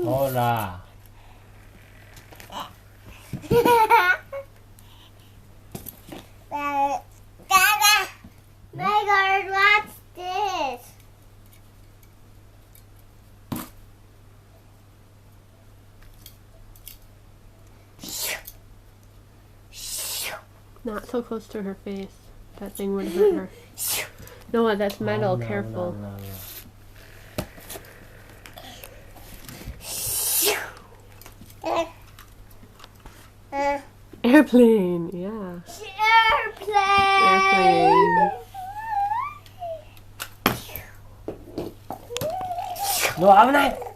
ほら。My God, what's this? Not so close to her face. That thing would hurt her. Noah, that's metal. No, Careful. no, no, no. Airplane. Yeah. Airplane. No, 危ない